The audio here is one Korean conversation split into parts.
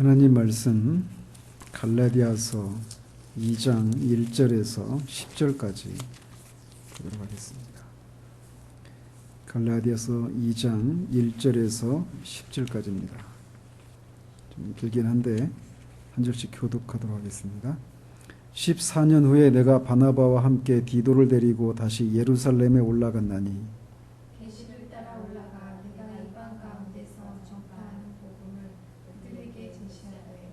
하나님 말씀 갈라디아서 2장 1절에서 10절까지 보도록 하겠습니다. 갈라디아서 2장 1절에서 10절까지입니다. 좀 길긴 한데 한 절씩 교독하도록 하겠습니다. 14년 후에 내가 바나바와 함께 디도를 데리고 다시 예루살렘에 올라갔나니 계시를 따라 올라가 내가 이방 가운데서 전파하는 복음을 그들에게 제시하되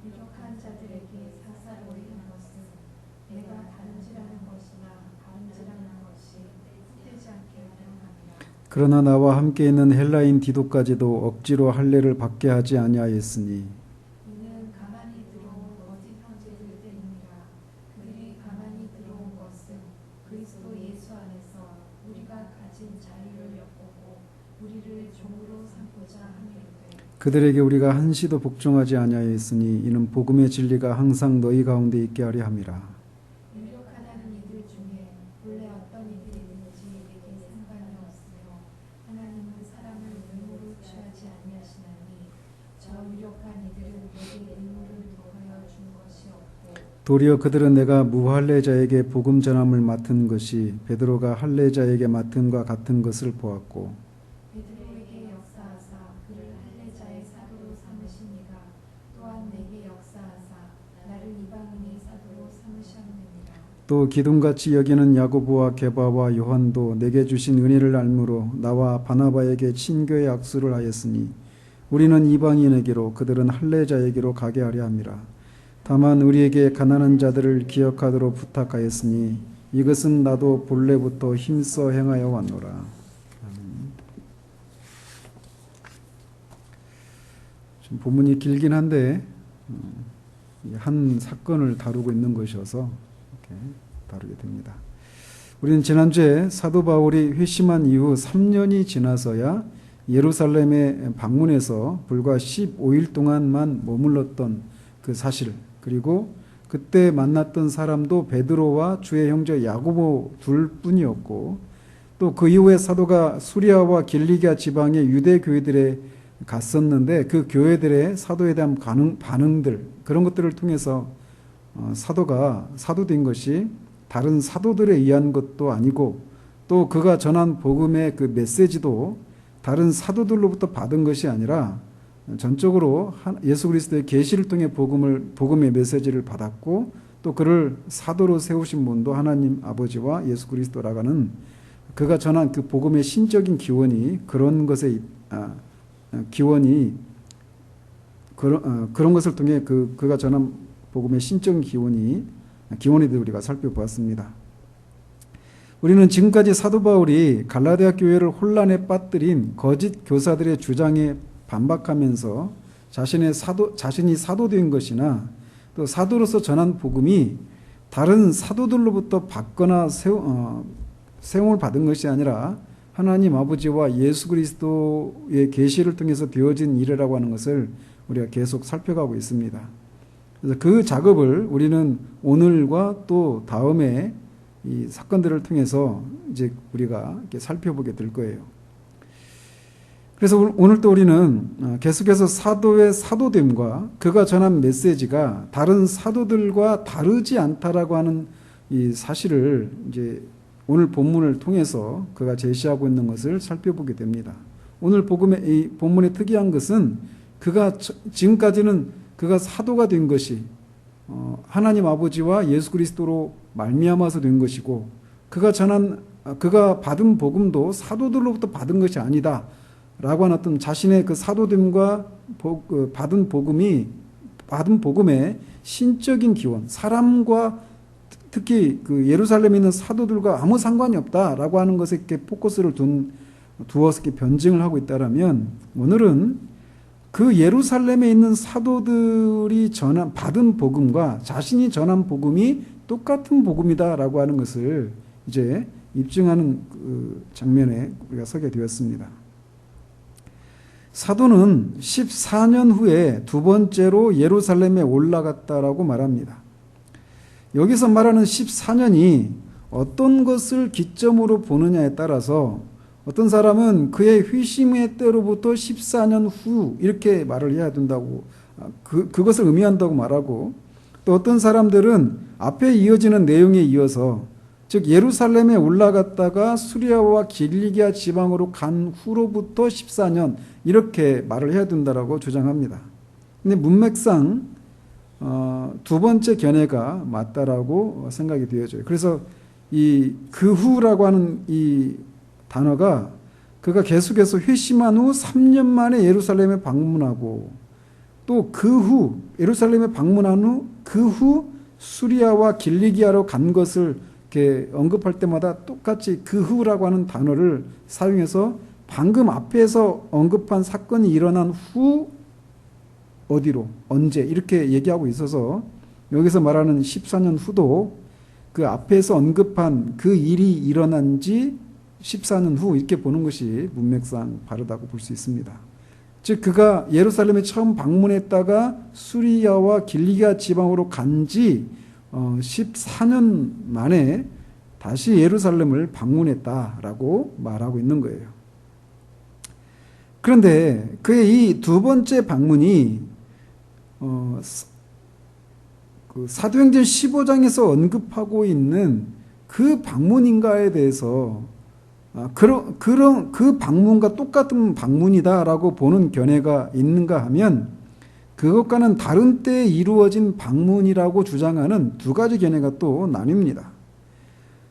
유력한 자들에게 사사로이 한 것은 내가 다른지라는 것이나 다른지라는 것이 헛되지 않게 하려 함이라. 그러나 나와 함께 있는 헬라인 디도까지도 억지로 할례를 받게 하지 아니하였으니 이는 가만히 들어온 거짓 형제들 때문이라. 그들이 가만히 들어온 것은 그리스도 예수 안에서 우리가 가진 자유를 엿보고 우리를 종으로 삼고자 함이로되 그들에게 우리가 한시도 복종하지 아니하였으니 이는 복음의 진리가 항상 너희 가운데 있게 하려 함이라. 유력하다는 이들 중에 본래 어떤 이들이 있는지 내게 상관이 없으며 하나님은 사람을 의무로 취하지 아니하시나니 저 유력한 이들은 내게 의무를 더하여 준 것이 없고 도리어 그들은 내가 무할례자에게 복음 전함을 맡은 것이 베드로가 할례자에게 맡은과 같은 것을 보았고 베드로에게 역사하사 그를 할례자의 사도로 삼으시니가 또한 내게 역사하사 나를 이방인의 사도로 삼으셨느니라. 또 기둥같이 여기는 야고보와 게바와 요한도 내게 주신 은혜를 알므로 나와 바나바에게 친교의 악수를 하였으니 우리는 이방인에게로 그들은 할례자에게로 가게 하려 함이라. 다만 우리에게 가난한 자들을 기억하도록 부탁하였으니 이것은 나도 본래부터 힘써 행하여 왔노라. 아멘. 좀 본문이 길긴 한데 한 사건을 다루고 있는 것이어서 이렇게 다루게 됩니다. 우리는 지난주에 사도 바울이 회심한 이후 3년이 지나서야 예루살렘에 방문해서 불과 15일 동안만 머물렀던 그 사실, 그리고 그때 만났던 사람도 베드로와 주의 형제 야고보 둘뿐이었고 또 그 이후에 사도가 수리아와 길리기아 지방의 유대 교회들에 갔었는데 그 교회들의 사도에 대한 반응들, 그런 것들을 통해서 사도가 사도된 것이 다른 사도들에 의한 것도 아니고 또 그가 전한 복음의 그 메시지도 다른 사도들로부터 받은 것이 아니라 전적으로 예수 그리스도의 계시를 통해 복음의 메시지를 받았고 또 그를 사도로 세우신 분도 하나님 아버지와 예수 그리스도라고 하는 그가 전한 그 복음의 신적인 기원이 그런 것에 그런 것을 통해 그가 전한 복음의 신적인 기원에 대해 우리가 살펴보았습니다. 우리는 지금까지 사도 바울이 갈라디아 교회를 혼란에 빠뜨린 거짓 교사들의 주장에 반박하면서 자신이 사도된 것이나 또 사도로서 전한 복음이 다른 사도들로부터 받거나 세움을 받은 것이 아니라 하나님 아버지와 예수 그리스도의 계시를 통해서 되어진 일이라고 하는 것을 우리가 계속 살펴가고 있습니다. 그래서 그 작업을 우리는 오늘과 또 다음에 이 사건들을 통해서 이제 우리가 이렇게 살펴보게 될 거예요. 그래서 오늘 또 우리는 계속해서 사도의 사도됨과 그가 전한 메시지가 다른 사도들과 다르지 않다라고 하는 이 사실을 이제 오늘 본문을 통해서 그가 제시하고 있는 것을 살펴보게 됩니다. 오늘 이 본문의 특이한 것은 지금까지는 그가 사도가 된 것이 하나님 아버지와 예수 그리스도로 말미암아서 된 것이고 그가 받은 복음도 사도들로부터 받은 것이 아니다 라고 하는 어떤 자신의 그 사도됨과 받은 복음의 신적인 기원, 사람과 특히 그 예루살렘에 있는 사도들과 아무 상관이 없다라고 하는 것에 이렇게 포커스를 두어서 이렇게 변증을 하고 있다라면 오늘은 그 예루살렘에 있는 사도들이 받은 복음과 자신이 전한 복음이 똑같은 복음이다라고 하는 것을 이제 입증하는 그 장면에 우리가 서게 되었습니다. 사도는 14년 후에 두 번째로 예루살렘에 올라갔다라고 말합니다. 여기서 말하는 14년이 어떤 것을 기점으로 보느냐에 따라서 어떤 사람은 그의 회심의 때로부터 14년 후 이렇게 말을 해야 된다고 그것을 의미한다고 말하고, 또 어떤 사람들은 앞에 이어지는 내용에 이어서, 즉 예루살렘에 올라갔다가 수리아와 길리기아 지방으로 간 후로부터 14년 이렇게 말을 해야 된다라고 주장합니다. 근데 문맥상 두 번째 견해가 맞다라고 생각이 되어져요. 그래서 이 그 후라고 하는 이 단어가 그가 계속해서 회심한 후 3년 만에 예루살렘에 방문하고, 또 그 후 예루살렘에 방문한 후 그 후 수리아와 길리기아로 간 것을 이렇게 언급할 때마다 똑같이 그 후라고 하는 단어를 사용해서 방금 앞에서 언급한 사건이 일어난 후 어디로 언제 이렇게 얘기하고 있어서, 여기서 말하는 14년 후도 그 앞에서 언급한 그 일이 일어난 지 14년 후 이렇게 보는 것이 문맥상 바르다고 볼 수 있습니다. 즉 그가 예루살렘에 처음 방문했다가 수리아와 길리기아 지방으로 간 지 14년 만에 다시 예루살렘을 방문했다라고 말하고 있는 거예요. 그런데 그의 이 두 번째 방문이 그 사도행전 15장에서 언급하고 있는 그 방문인가에 대해서 그런 그 방문과 똑같은 방문이다라고 보는 견해가 있는가 하면, 그것과는 다른 때에 이루어진 방문이라고 주장하는 두 가지 견해가 또 나뉩니다.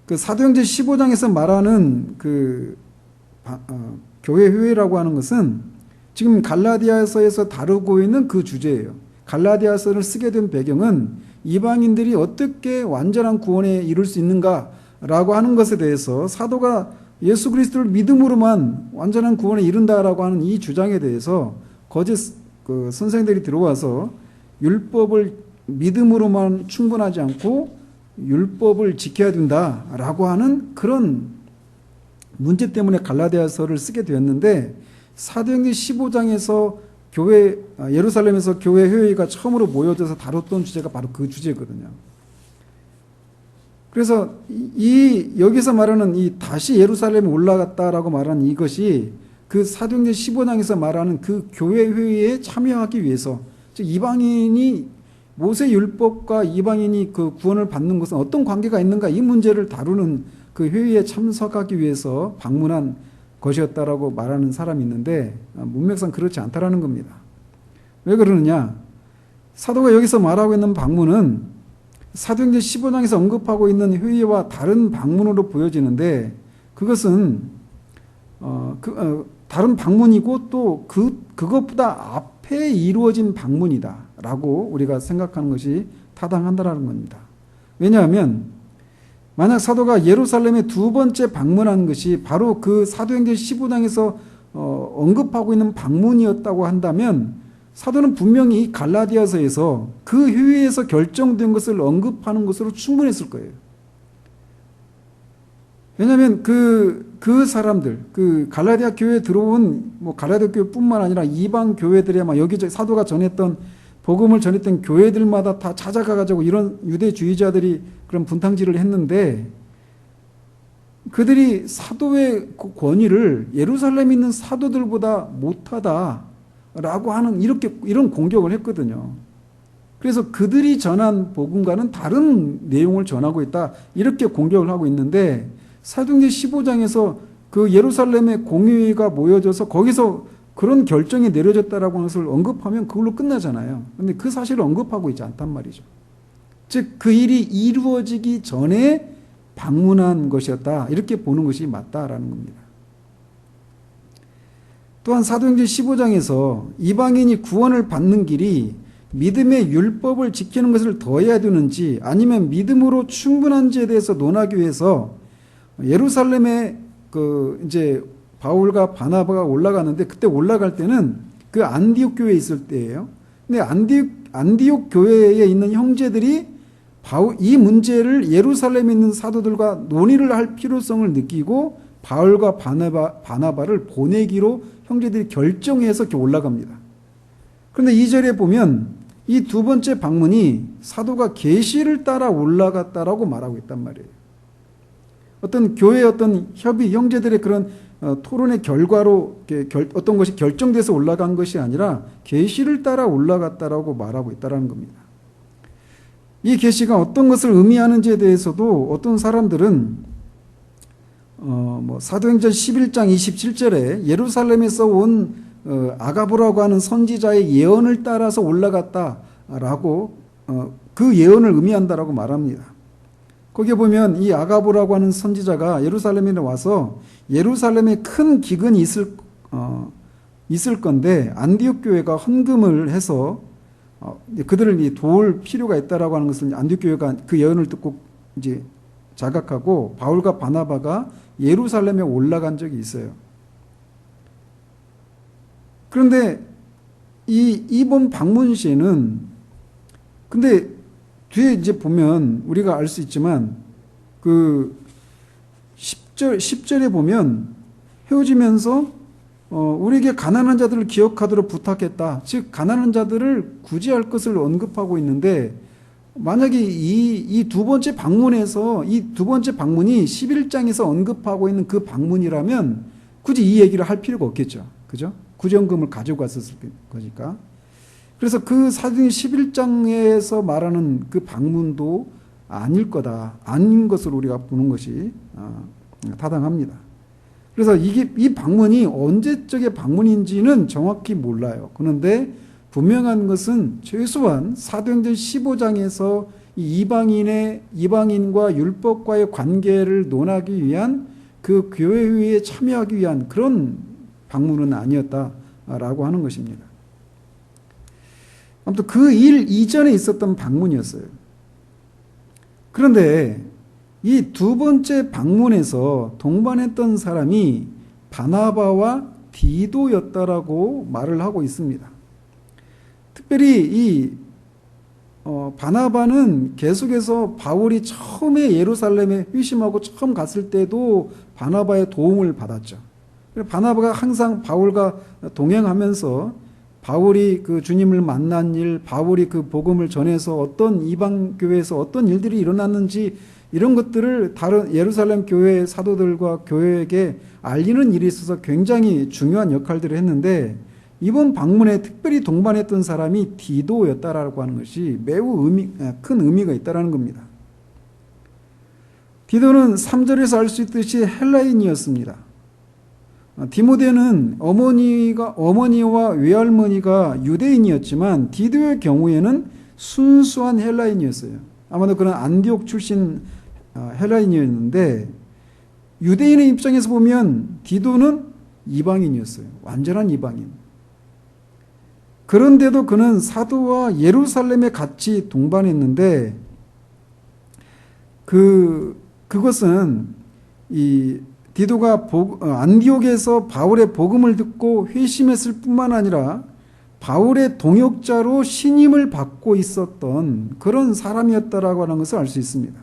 그 사도행전 15장에서 말하는 그 교회 회의라고 하는 것은 지금 갈라디아서에서 다루고 있는 그 주제예요. 갈라디아서를 쓰게 된 배경은 이방인들이 어떻게 완전한 구원에 이룰 수 있는가라고 하는 것에 대해서, 사도가 예수 그리스도를 믿음으로만 완전한 구원에 이른다라고 하는 이 주장에 대해서 거짓 그 선생들이 들어와서 율법을 믿음으로만 충분하지 않고 율법을 지켜야 된다라고 하는 그런 문제 때문에 갈라디아서를 쓰게 되었는데, 사도행전 15장에서 예루살렘에서 교회 회의가 처음으로 모여져서 다뤘던 주제가 바로 그 주제거든요. 그래서 여기서 말하는 이 다시 예루살렘에 올라갔다라고 말하는 이것이 그 사도행전 15장에서 말하는 그 교회 회의에 참여하기 위해서, 즉 이방인이 모세 율법과 이방인이 그 구원을 받는 것은 어떤 관계가 있는가, 이 문제를 다루는 그 회의에 참석하기 위해서 방문한 것이었다라고 말하는 사람이 있는데, 문맥상 그렇지 않다라는 겁니다. 왜 그러느냐? 사도가 여기서 말하고 있는 방문은 사도행전 15장에서 언급하고 있는 회의와 다른 방문으로 보여지는데, 그것은 다른 방문이고 또 그것보다 앞에 이루어진 방문이다라고 우리가 생각하는 것이 타당한다라는 겁니다. 왜냐하면 만약 사도가 예루살렘에 두 번째 방문한 것이 바로 그 사도행전 15장에서 언급하고 있는 방문이었다고 한다면, 사도는 분명히 갈라디아서에서 그 회의에서 결정된 것을 언급하는 것으로 충분했을 거예요. 왜냐하면 그 사람들, 그 갈라디아 교회에 들어온 갈라디아 교회뿐만 아니라 이방 교회들에 막 여기저기 사도가 전했던 복음을 전했던 교회들마다 다 찾아가가지고 이런 유대주의자들이 그런 분탕질을 했는데, 그들이 사도의 권위를 예루살렘에 있는 사도들보다 못하다라고 하는 이런 공격을 했거든요. 그래서 그들이 전한 복음과는 다른 내용을 전하고 있다, 이렇게 공격을 하고 있는데, 사도행전 15장에서 그 예루살렘의 공회가 모여져서 거기서 그런 결정이 내려졌다라고 하는 것을 언급하면 그걸로 끝나잖아요. 그런데 그 사실을 언급하고 있지 않단 말이죠. 즉 그 일이 이루어지기 전에 방문한 것이었다, 이렇게 보는 것이 맞다라는 겁니다. 또한 사도행전 15장에서 이방인이 구원을 받는 길이 믿음의 율법을 지키는 것을 더해야 되는지 아니면 믿음으로 충분한지에 대해서 논하기 위해서 예루살렘에 이제 바울과 바나바가 올라가는데, 그때 올라갈 때는 그 안디옥 교회에 있을 때예요. 근데 안디옥 교회에 있는 형제들이 이 문제를 예루살렘에 있는 사도들과 논의를 할 필요성을 느끼고 바울과 바나바를 보내기로 형제들이 결정해서 이렇게 올라갑니다. 그런데 2절에 보면 이 두 번째 방문이 사도가 계시를 따라 올라갔다라고 말하고 있단 말이에요. 어떤 교회의 어떤 협의, 형제들의 그런 토론의 결과로 어떤 것이 결정돼서 올라간 것이 아니라 계시를 따라 올라갔다라고 말하고 있다는 겁니다. 이 계시가 어떤 것을 의미하는지에 대해서도 어떤 사람들은 사도행전 11장 27절에 예루살렘에서 온 아가보라고 하는 선지자의 예언을 따라서 올라갔다라고 그 예언을 의미한다라고 말합니다. 거기에 보면 이 아가보라고 하는 선지자가 예루살렘에 와서 예루살렘에 큰 기근이 있을 건데 안디옥 교회가 헌금을 해서 그들을 도울 필요가 있다라고 하는 것을 안디옥 교회가 그 예언을 듣고 이제 자각하고 바울과 바나바가 예루살렘에 올라간 적이 있어요. 그런데 이번 방문 시에는 근데 뒤에 이제 보면 우리가 알 수 있지만 그 10절에 보면 헤어지면서 우리에게 가난한 자들을 기억하도록 부탁했다. 즉 가난한 자들을 구제할 것을 언급하고 있는데 만약에 이 두 번째 방문에서 이 두 번째 방문이 11장에서 언급하고 있는 그 방문이라면 굳이 이 얘기를 할 필요가 없겠죠. 그죠? 구제헌금을 가지고 갔었을 거니까. 그래서 그 사도행 11장에서 말하는 그 방문도 아닐 거다. 아닌 것으로 우리가 보는 것이 타당합니다. 그래서 이 방문이 언제적의 방문인지는 정확히 몰라요. 그런데 분명한 것은 최소한 사도행전 15장에서 이방인과 율법과의 관계를 논하기 위한 그 교회회의에 참여하기 위한 그런 방문은 아니었다라고 하는 것입니다. 아무튼 그 일 이전에 있었던 방문이었어요. 그런데 이 두 번째 방문에서 동반했던 사람이 바나바와 디도였다라고 말을 하고 있습니다. 특별히 이 바나바는 계속해서 바울이 처음에 예루살렘에 회심하고 처음 갔을 때도 바나바의 도움을 받았죠. 바나바가 항상 바울과 동행하면서 바울이 그 주님을 만난 일, 바울이 그 복음을 전해서 어떤 이방 교회에서 어떤 일들이 일어났는지 이런 것들을 다른 예루살렘 교회 사도들과 교회에게 알리는 일이 있어서 굉장히 중요한 역할들을 했는데 이번 방문에 특별히 동반했던 사람이 디도였다라고 하는 것이 매우 큰 의미가 있다라는 겁니다. 디도는 3절에서 알 수 있듯이 헬라인이었습니다. 디모데는 어머니와 외할머니가 유대인이었지만 디도의 경우에는 순수한 헬라인이었어요. 아마도 그런 안디옥 출신 헬라인이었는데 유대인의 입장에서 보면 디도는 이방인이었어요. 완전한 이방인. 그런데도 그는 사도와 예루살렘에 같이 동반했는데 그것은 이 디도가 안디옥에서 바울의 복음을 듣고 회심했을 뿐만 아니라 바울의 동역자로 신임을 받고 있었던 그런 사람이었다라고 하는 것을 알 수 있습니다.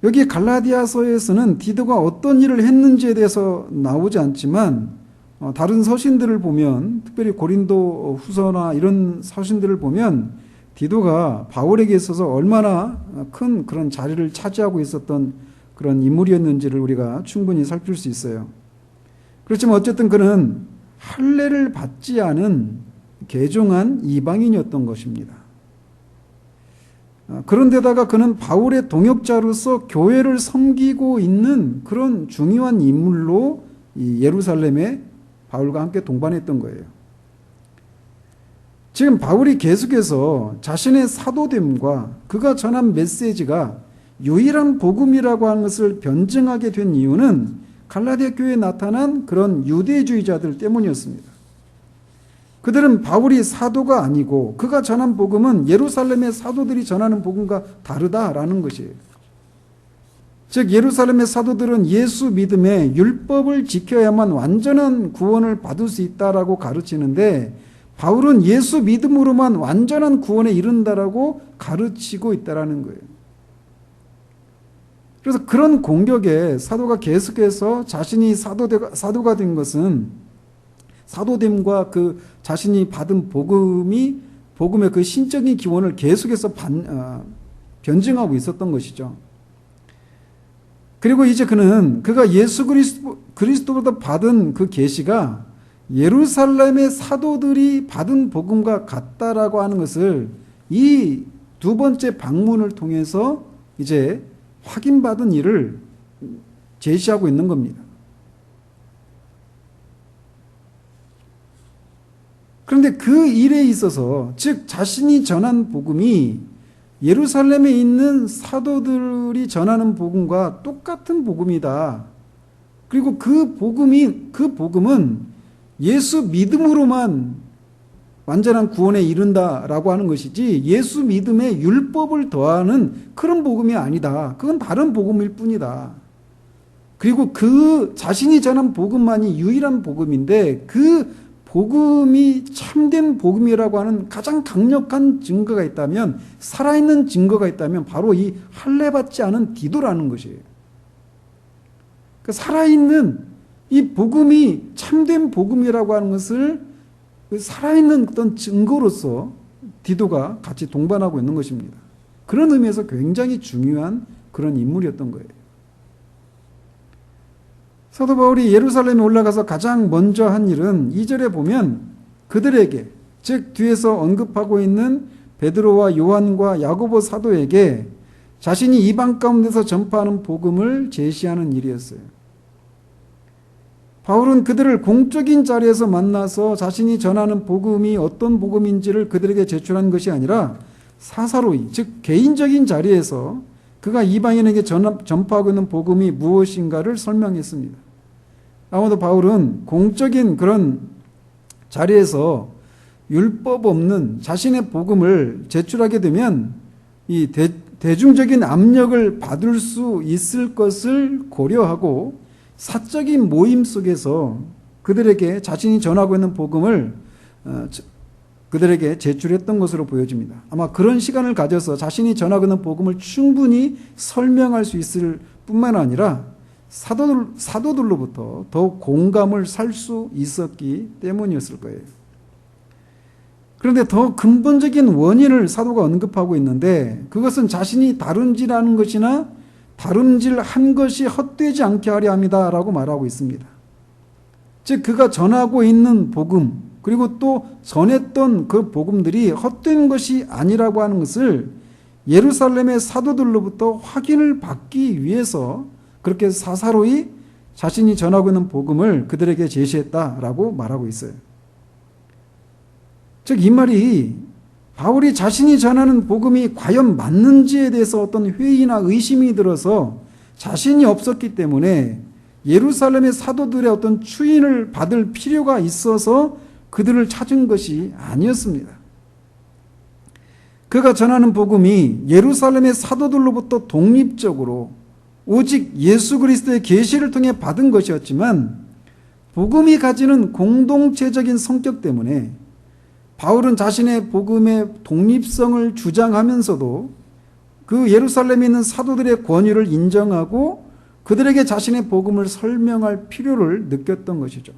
여기 갈라디아서에서는 디도가 어떤 일을 했는지에 대해서 나오지 않지만 다른 서신들을 보면 특별히 고린도 후서나 이런 서신들을 보면 디도가 바울에게 있어서 얼마나 큰 그런 자리를 차지하고 있었던 그런 인물이었는지를 우리가 충분히 살필 수 있어요. 그렇지만 어쨌든 그는 할례를 받지 않은 개종한 이방인이었던 것입니다. 그런데다가 그는 바울의 동역자로서 교회를 섬기고 있는 그런 중요한 인물로 이 예루살렘에 바울과 함께 동반했던 거예요. 지금 바울이 계속해서 자신의 사도됨과 그가 전한 메시지가 유일한 복음이라고 하는 것을 변증하게 된 이유는 갈라디아 교회에 나타난 그런 유대주의자들 때문이었습니다. 그들은 바울이 사도가 아니고 그가 전한 복음은 예루살렘의 사도들이 전하는 복음과 다르다라는 것이에요. 즉 예루살렘의 사도들은 예수 믿음에 율법을 지켜야만 완전한 구원을 받을 수 있다라고 가르치는데 바울은 예수 믿음으로만 완전한 구원에 이른다라고 가르치고 있다라는 거예요. 그래서 그런 공격에 사도가 계속해서 자신이 사도가 된 것은 사도됨과 그 자신이 받은 복음의 그 신적인 기원을 계속해서 변증하고 있었던 것이죠. 그리고 이제 그가 예수 그리스도보다 받은 그 계시가 예루살렘의 사도들이 받은 복음과 같다라고 하는 것을 이 두 번째 방문을 통해서 이제 확인받은 일을 제시하고 있는 겁니다. 그런데 그 일에 있어서, 즉 자신이 전한 복음이 예루살렘에 있는 사도들이 전하는 복음과 똑같은 복음이다. 그리고 그 복음은 예수 믿음으로만 완전한 구원에 이른다라고 하는 것이지 예수 믿음에 율법을 더하는 그런 복음이 아니다. 그건 다른 복음일 뿐이다. 그리고 그 자신이 전한 복음만이 유일한 복음인데 그 복음이 참된 복음이라고 하는 가장 강력한 증거가 있다면, 살아있는 증거가 있다면 바로 이 할례받지 않은 디도라는 것이에요. 그 살아있는 이 복음이 참된 복음이라고 하는 것을 그 살아있는 어떤 증거로서 디도가 같이 동반하고 있는 것입니다. 그런 의미에서 굉장히 중요한 그런 인물이었던 거예요. 사도 바울이 예루살렘에 올라가서 가장 먼저 한 일은 2절에 보면 그들에게, 즉 뒤에서 언급하고 있는 베드로와 요한과 야고보 사도에게 자신이 이방 가운데서 전파하는 복음을 제시하는 일이었어요. 바울은 그들을 공적인 자리에서 만나서 자신이 전하는 복음이 어떤 복음인지를 그들에게 제출한 것이 아니라 사사로이, 즉 개인적인 자리에서 그가 이방인에게 전파하고 있는 복음이 무엇인가를 설명했습니다. 아무도 바울은 공적인 그런 자리에서 율법 없는 자신의 복음을 제출하게 되면 이 대중적인 압력을 받을 수 있을 것을 고려하고 사적인 모임 속에서 그들에게 자신이 전하고 있는 복음을 그들에게 제출했던 것으로 보여집니다. 아마 그런 시간을 가져서 자신이 전하고 있는 복음을 충분히 설명할 수 있을 뿐만 아니라 사도들로부터 더욱 공감을 살 수 있었기 때문이었을 거예요. 그런데 더 근본적인 원인을 사도가 언급하고 있는데 그것은 자신이 다름질하는 것이나 다름질한 것이 헛되지 않게 하려 함이다라고 말하고 있습니다. 즉 그가 전하고 있는 복음, 그리고 또 전했던 그 복음들이 헛된 것이 아니라고 하는 것을 예루살렘의 사도들로부터 확인을 받기 위해서 그렇게 사사로이 자신이 전하고 있는 복음을 그들에게 제시했다라고 말하고 있어요. 즉 이 말이 바울이 자신이 전하는 복음이 과연 맞는지에 대해서 어떤 회의나 의심이 들어서 자신이 없었기 때문에 예루살렘의 사도들의 어떤 추인을 받을 필요가 있어서 그들을 찾은 것이 아니었습니다. 그가 전하는 복음이 예루살렘의 사도들로부터 독립적으로 오직 예수 그리스도의 계시를 통해 받은 것이었지만 복음이 가지는 공동체적인 성격 때문에 바울은 자신의 복음의 독립성을 주장하면서도 그 예루살렘에 있는 사도들의 권위를 인정하고 그들에게 자신의 복음을 설명할 필요를 느꼈던 것이죠.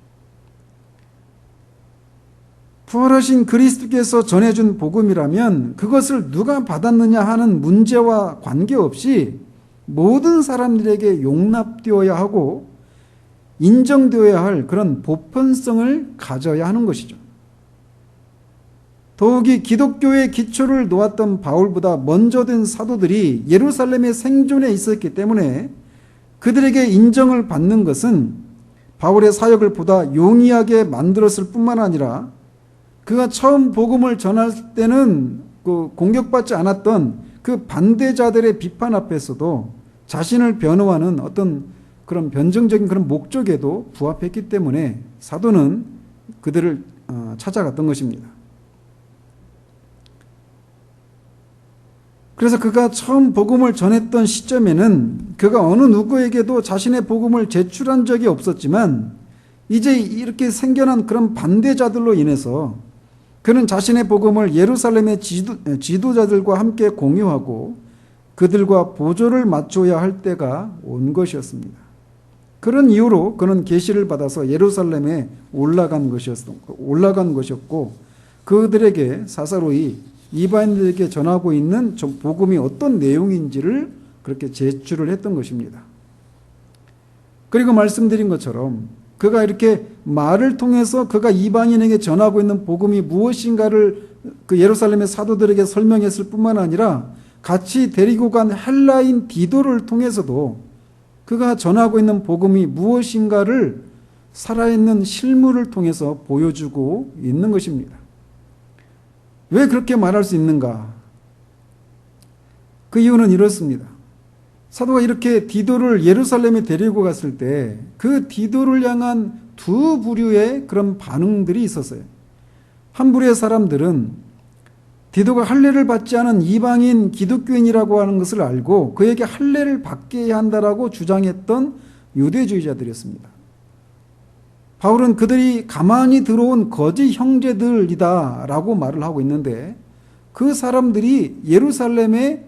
부활하신 그리스도께서 전해준 복음이라면 그것을 누가 받았느냐 하는 문제와 관계없이 모든 사람들에게 용납되어야 하고 인정되어야 할 그런 보편성을 가져야 하는 것이죠. 더욱이 기독교의 기초를 놓았던 바울보다 먼저 된 사도들이 예루살렘의 생존에 있었기 때문에 그들에게 인정을 받는 것은 바울의 사역을 보다 용이하게 만들었을 뿐만 아니라 그가 처음 복음을 전할 때는 그 공격받지 않았던 그 반대자들의 비판 앞에서도 자신을 변호하는 어떤 그런 변증적인 그런 목적에도 부합했기 때문에 사도는 그들을 찾아갔던 것입니다. 그래서 그가 처음 복음을 전했던 시점에는 그가 어느 누구에게도 자신의 복음을 제출한 적이 없었지만 이제 이렇게 생겨난 그런 반대자들로 인해서 그는 자신의 복음을 예루살렘의 지도자들과 함께 공유하고 그들과 보조를 맞춰야 할 때가 온 것이었습니다. 그런 이유로 그는 계시를 받아서 예루살렘에 올라간 것이었고 그들에게 사사로이 이방인들에게 전하고 있는 복음이 어떤 내용인지를 그렇게 제출을 했던 것입니다. 그리고 말씀드린 것처럼 그가 이렇게 말을 통해서 그가 이방인에게 전하고 있는 복음이 무엇인가를 그 예루살렘의 사도들에게 설명했을 뿐만 아니라 같이 데리고 간 헬라인 디도를 통해서도 그가 전하고 있는 복음이 무엇인가를 살아있는 실물을 통해서 보여주고 있는 것입니다. 왜 그렇게 말할 수 있는가? 그 이유는 이렇습니다. 사도가 이렇게 디도를 예루살렘에 데리고 갔을 때 그 디도를 향한 두 부류의 그런 반응들이 있었어요. 한 부류의 사람들은 디도가 할례를 받지 않은 이방인 기독교인이라고 하는 것을 알고 그에게 할례를 받게 해야 한다라고 주장했던 유대주의자들이었습니다. 바울은 그들이 가만히 들어온 거짓 형제들이다라고 말을 하고 있는데 그 사람들이 예루살렘에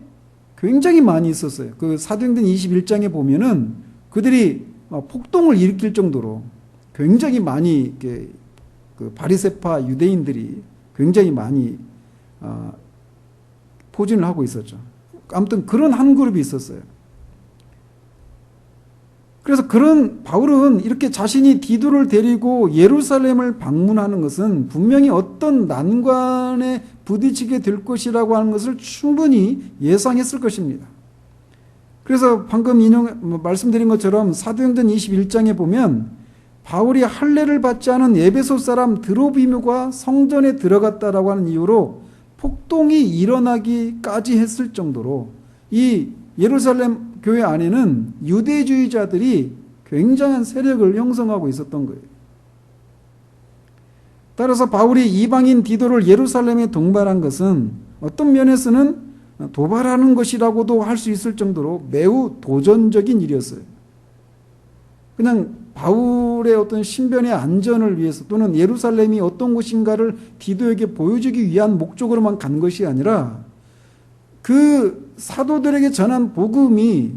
굉장히 많이 있었어요. 그 사도행전 21장에 보면은 그들이 폭동을 일으킬 정도로 굉장히 많이 그 바리새파 유대인들이 굉장히 많이 포진을 하고 있었죠. 아무튼 그런 한 그룹이 있었어요. 그래서 바울은 이렇게 자신이 디도를 데리고 예루살렘을 방문하는 것은 분명히 어떤 난관에 부딪히게 될 것이라고 하는 것을 충분히 예상했을 것입니다. 그래서 방금 말씀드린 것처럼 사도행전 21장에 보면 바울이 할례를 받지 않은 에베소 사람 드로비묘가 성전에 들어갔다라고 하는 이유로 폭동이 일어나기까지 했을 정도로 이 예루살렘 교회 안에는 유대주의자들이 굉장한 세력을 형성하고 있었던 거예요. 따라서 바울이 이방인 디도를 예루살렘에 동반한 것은 어떤 면에서는 도발하는 것이라고도 할 수 있을 정도로 매우 도전적인 일이었어요. 그냥 바울의 어떤 신변의 안전을 위해서 또는 예루살렘이 어떤 곳인가를 디도에게 보여주기 위한 목적으로만 간 것이 아니라 그 사도들에게 전한 복음이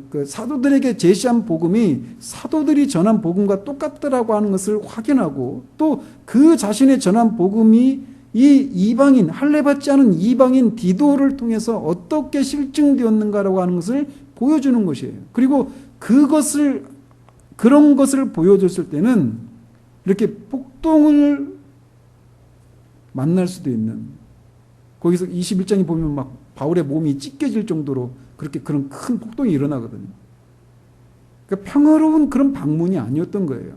그 사도들에게 제시한 복음이 사도들이 전한 복음과 똑같더라고 하는 것을 확인하고 또 그 자신의 전한 복음이 이 이방인 할례받지 않은 이방인 디도를 통해서 어떻게 실증되었는가라고 하는 것을 보여주는 것이에요. 그리고 그런 것을 보여줬을 때는 이렇게 폭동을 만날 수도 있는, 거기서 21장에 보면 막 바울의 몸이 찢겨질 정도로 그런 큰 폭동이 일어나거든요. 그러니까 평화로운 그런 방문이 아니었던 거예요.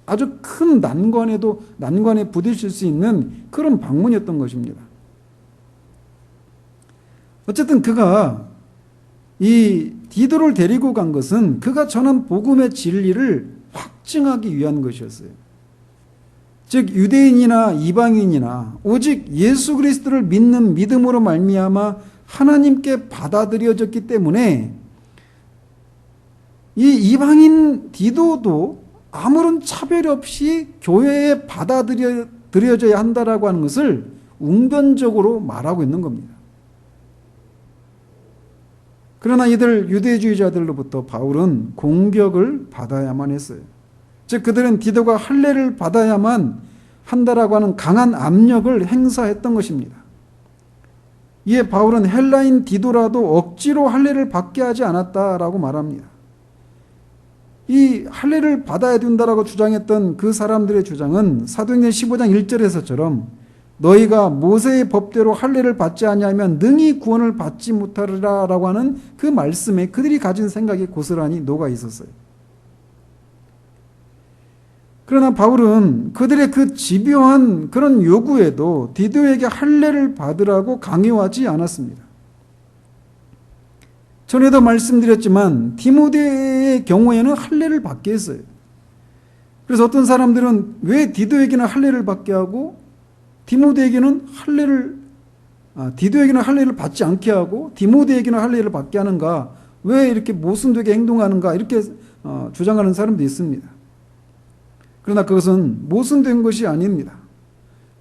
아주 큰 난관에 부딪힐 수 있는 그런 방문이었던 것입니다. 어쨌든 그가 이 디도를 데리고 간 것은 그가 전한 복음의 진리를 확증하기 위한 것이었어요. 즉 유대인이나 이방인이나 오직 예수 그리스도를 믿는 믿음으로 말미암아 하나님께 받아들여졌기 때문에 이 이방인 디도도 아무런 차별 없이 교회에 받아들여져야 한다라고 하는 것을 웅변적으로 말하고 있는 겁니다. 그러나 이들 유대주의자들로부터 바울은 공격을 받아야만 했어요. 즉 그들은 디도가 할례를 받아야만 한다라고 하는 강한 압력을 행사했던 것입니다. 이에 바울은 헬라인 디도라도 억지로 할례를 받게 하지 않았다라고 말합니다. 이 할례를 받아야 된다라고 주장했던 그 사람들의 주장은 사도행전 15장 1절에서처럼 너희가 모세의 법대로 할례를 받지 아니하면 능히 구원을 받지 못하리라라고 하는 그 말씀에 그들이 가진 생각이 고스란히 녹아 있었어요. 그러나 바울은 그들의 그 집요한 그런 요구에도 디도에게 할례를 받으라고 강요하지 않았습니다. 전에도 말씀드렸지만 디모데의 경우에는 할례를 받게 했어요. 그래서 어떤 사람들은 왜 디도에게는 할례를 받게 하고 디모데에게는 할례를 받지 않게 하고 디모데에게는 할례를 받게 하는가, 왜 이렇게 모순되게 행동하는가, 이렇게 주장하는 사람도 있습니다. 그러나 그것은 모순된 것이 아닙니다.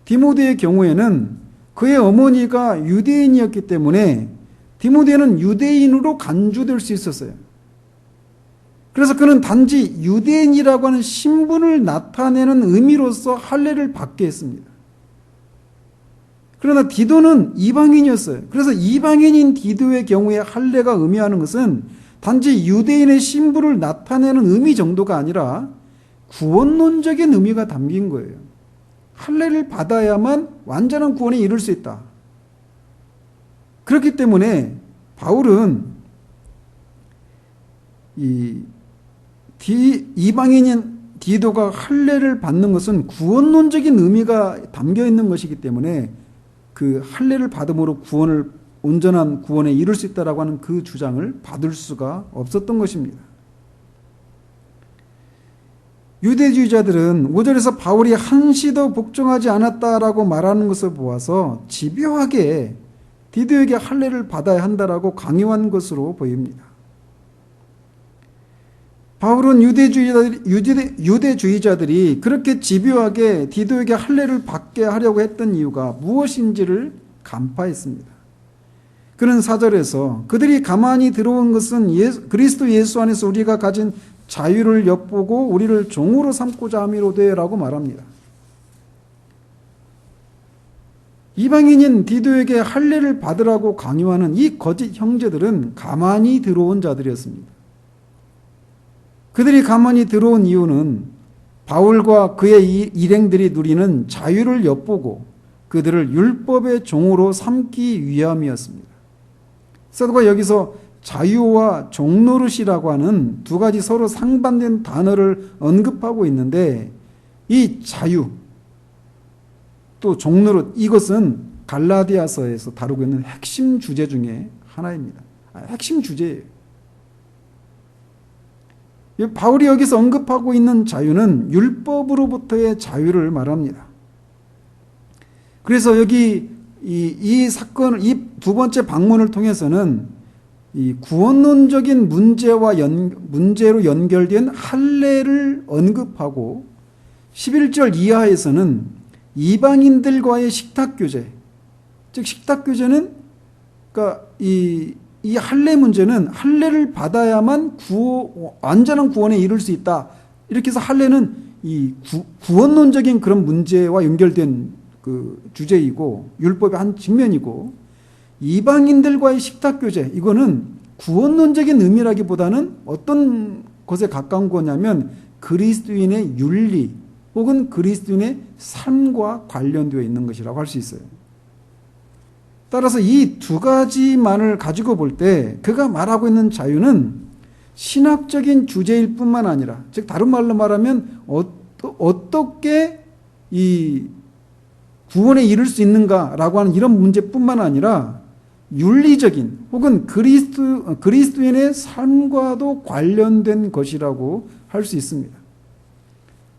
디모데의 경우에는 그의 어머니가 유대인이었기 때문에 디모데는 유대인으로 간주될 수 있었어요. 그래서 그는 단지 유대인이라고 하는 신분을 나타내는 의미로서 할례를 받게 했습니다. 그러나 디도는 이방인이었어요. 그래서 이방인인 디도의 경우에 할례가 의미하는 것은 단지 유대인의 신분을 나타내는 의미 정도가 아니라 구원론적인 의미가 담긴 거예요. 할례를 받아야만 완전한 구원에 이를 수 있다. 그렇기 때문에 바울은 이방인인 디도가 할례를 받는 것은 구원론적인 의미가 담겨 있는 것이기 때문에 그 할례를 받음으로 온전한 구원에 이를 수 있다라고 하는 그 주장을 받을 수가 없었던 것입니다. 유대주의자들은 5절에서 바울이 한시도 복종하지 않았다라고 말하는 것을 보아서 집요하게 디도에게 할례를 받아야 한다라고 강요한 것으로 보입니다. 바울은 유대주의자들이 그렇게 집요하게 디도에게 할례를 받게 하려고 했던 이유가 무엇인지를 간파했습니다. 그는 4절에서 그들이 가만히 들어온 것은 그리스도 예수 안에서 우리가 가진 자유를 엿보고 우리를 종으로 삼고자 함이로되 라고 말합니다. 이방인인 디도에게 할례를 받으라고 강요하는 이 거짓 형제들은 가만히 들어온 자들이었습니다. 그들이 가만히 들어온 이유는 바울과 그의 일행들이 누리는 자유를 엿보고 그들을 율법의 종으로 삼기 위함이었습니다. 사도가 여기서 자유와 종노릇이라고 하는 두 가지 서로 상반된 단어를 언급하고 있는데 이 자유 또 종노릇 이것은 갈라디아서에서 다루고 있는 핵심 주제 중에 하나입니다. 핵심 주제예요. 바울이 여기서 언급하고 있는 자유는 율법으로부터의 자유를 말합니다. 그래서 여기 이 사건을 이 두 번째 방문을 통해서는 이 구원론적인 문제로 연결된 할례를 언급하고 11절 이하에서는 이방인들과의 식탁교제, 즉 식탁교제는 그러니까 이 할례 문제는 할례를 받아야만 완전한 구원에 이를 수 있다. 이렇게 해서 할례는 이 구원론적인 그런 문제와 연결된 그 주제이고 율법의 한 측면이고 이방인들과의 식탁교제 이거는 구원론적인 의미라기보다는 어떤 것에 가까운 거냐면 그리스도인의 윤리 혹은 그리스도인의 삶과 관련되어 있는 것이라고 할 수 있어요. 따라서 이 두 가지만을 가지고 볼 때 그가 말하고 있는 자유는 신학적인 주제일 뿐만 아니라 즉 다른 말로 말하면 어떻게 이 구원에 이를 수 있는가라고 하는 이런 문제뿐만 아니라 윤리적인 혹은 그리스도인의 삶과도 관련된 것이라고 할 수 있습니다.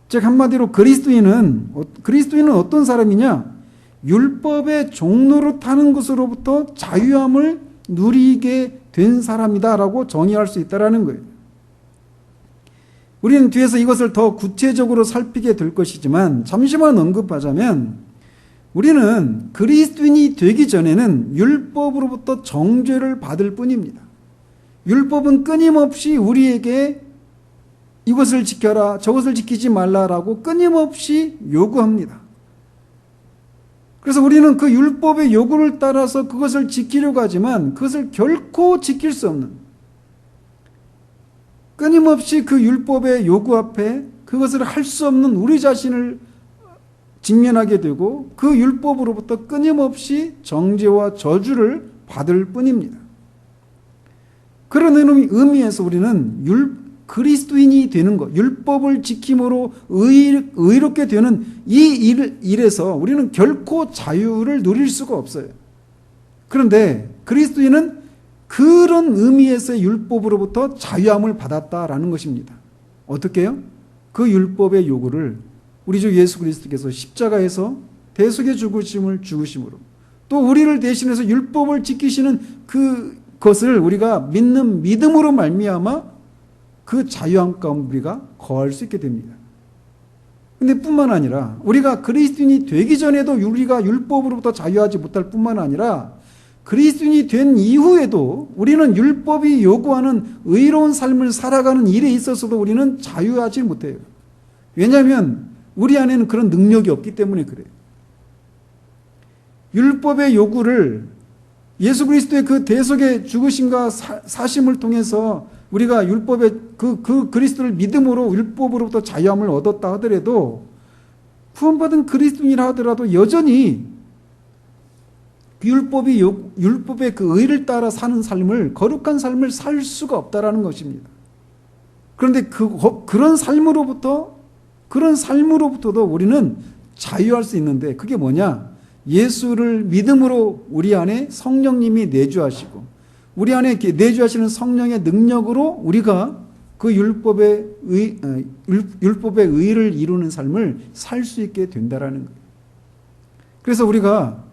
즉 한마디로 그리스도인은 어떤 사람이냐? 율법의 종노릇하는 것으로부터 자유함을 누리게 된 사람이다라고 정의할 수 있다라는 거예요. 우리는 뒤에서 이것을 더 구체적으로 살피게 될 것이지만 잠시만 언급하자면 우리는 그리스도인이 되기 전에는 율법으로부터 정죄를 받을 뿐입니다. 율법은 끊임없이 우리에게 이것을 지켜라, 저것을 지키지 말라라고 끊임없이 요구합니다. 그래서 우리는 그 율법의 요구를 따라서 그것을 지키려고 하지만 그것을 결코 지킬 수 없는 끊임없이 그 율법의 요구 앞에 그것을 할 수 없는 우리 자신을 직면하게 되고 그 율법으로부터 끊임없이 정죄와 저주를 받을 뿐입니다. 그런 의미에서 우리는 그리스도인이 되는 것, 율법을 지킴으로 의롭게 되는 이 일에서 우리는 결코 자유를 누릴 수가 없어요. 그런데 그리스도인은 그런 의미에서의 율법으로부터 자유함을 받았다라는 것입니다. 어떻게요? 그 율법의 요구를 우리 주 예수 그리스도께서 십자가에서 대속의 죽으심을 죽으심으로 또 우리를 대신해서 율법을 지키시는 그것을 우리가 믿는 믿음으로 말미암아 그 자유함 가운데 우리가 거할 수 있게 됩니다. 근데 뿐만 아니라 우리가 그리스도인이 되기 전에도 우리가 율법으로부터 자유하지 못할 뿐만 아니라 그리스도인이 된 이후에도 우리는 율법이 요구하는 의로운 삶을 살아가는 일에 있어서도 우리는 자유하지 못해요. 왜냐하면 우리 안에는 그런 능력이 없기 때문에 그래요. 율법의 요구를 예수 그리스도의 그 대속의 죽으심과 사심을 통해서 우리가 율법의 그 그리스도를 믿음으로 율법으로부터 자유함을 얻었다 하더라도 구원받은 그리스도인이라 하더라도 여전히 율법의 그 의를 따라 사는 삶을, 거룩한 삶을 살 수가 없다라는 것입니다. 그런데 그런 삶으로부터도 우리는 자유할 수 있는데, 그게 뭐냐? 예수를 믿음으로 우리 안에 성령님이 내주하시고, 우리 안에 내주하시는 성령의 능력으로 우리가 그 율법의 의를 이루는 삶을 살 수 있게 된다라는 거예요. 그래서 우리가